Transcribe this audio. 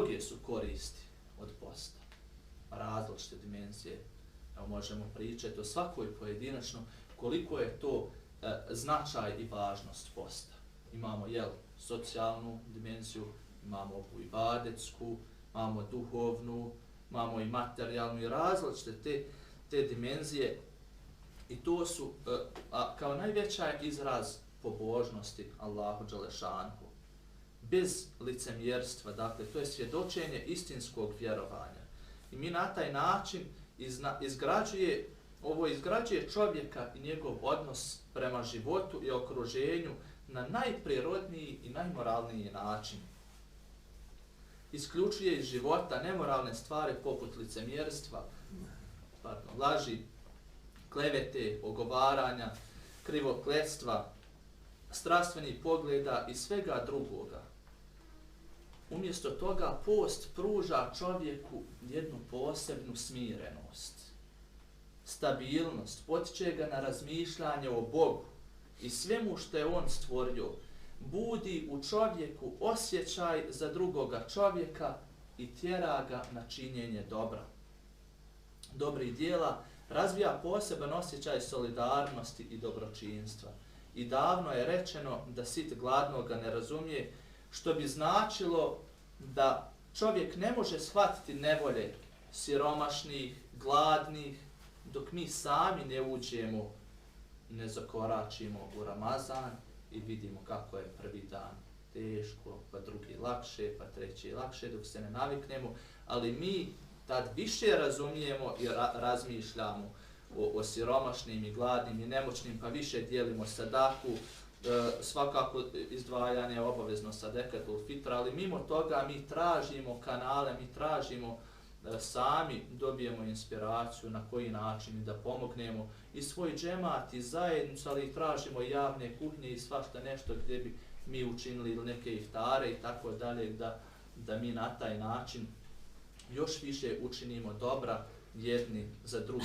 mnoge su koristi od posta, različite dimenzije. Evo, možemo pričati o svakoj pojedinačno koliko je to značaj i važnost posta. Imamo socijalnu dimenziju, imamo ovu ibadetsku, imamo duhovnu, imamo i materijalnu i različite te dimenzije. I to su kao najveća izraz pobožnosti Allahu dželešanhu. Bez licemjerstva, dakle, to je svjedočenje istinskog vjerovanja. I mi na taj način izgrađuje čovjeka i njegov odnos prema životu i okruženju na najprirodniji i najmoralniji način. Isključuje iz života nemoralne stvari poput licemjerstva, laži, klevete, ogovaranja, krivokletstva, strastvenih pogleda i svega drugoga. Umjesto toga post pruža čovjeku jednu posebnu smirenost, stabilnost, potiče ga na razmišljanje o Bogu i svemu što je on stvorio, budi u čovjeku osjećaj za drugoga čovjeka i tjera ga na činjenje dobra. Dobrih dijela razvija poseban osjećaj solidarnosti i dobročinstva. I davno je rečeno da sit gladnoga ne razumije, što bi značilo da čovjek ne može shvatiti nevolje siromašnih, gladnih, dok mi sami ne uđemo, ne zakoračimo u Ramazan i vidimo kako je prvi dan teško, pa drugi lakše, pa treći lakše, dok se ne naviknemo, ali mi tad više razumijemo i razmišljamo o siromašnim i gladnim i nemoćnim, pa više dijelimo sadaku, svakako izdvajanje je obavezno sadekatul fitra, ali mimo toga mi tražimo kanale, mi tražimo sami, dobijemo inspiraciju na koji način da pomognemo i svoj džemat i zajednicu, ali tražimo javne kuhnje i svašta nešto gdje bi mi učinili ili neke iftare i tako dalje, da mi na taj način još više učinimo dobra jedni za druge.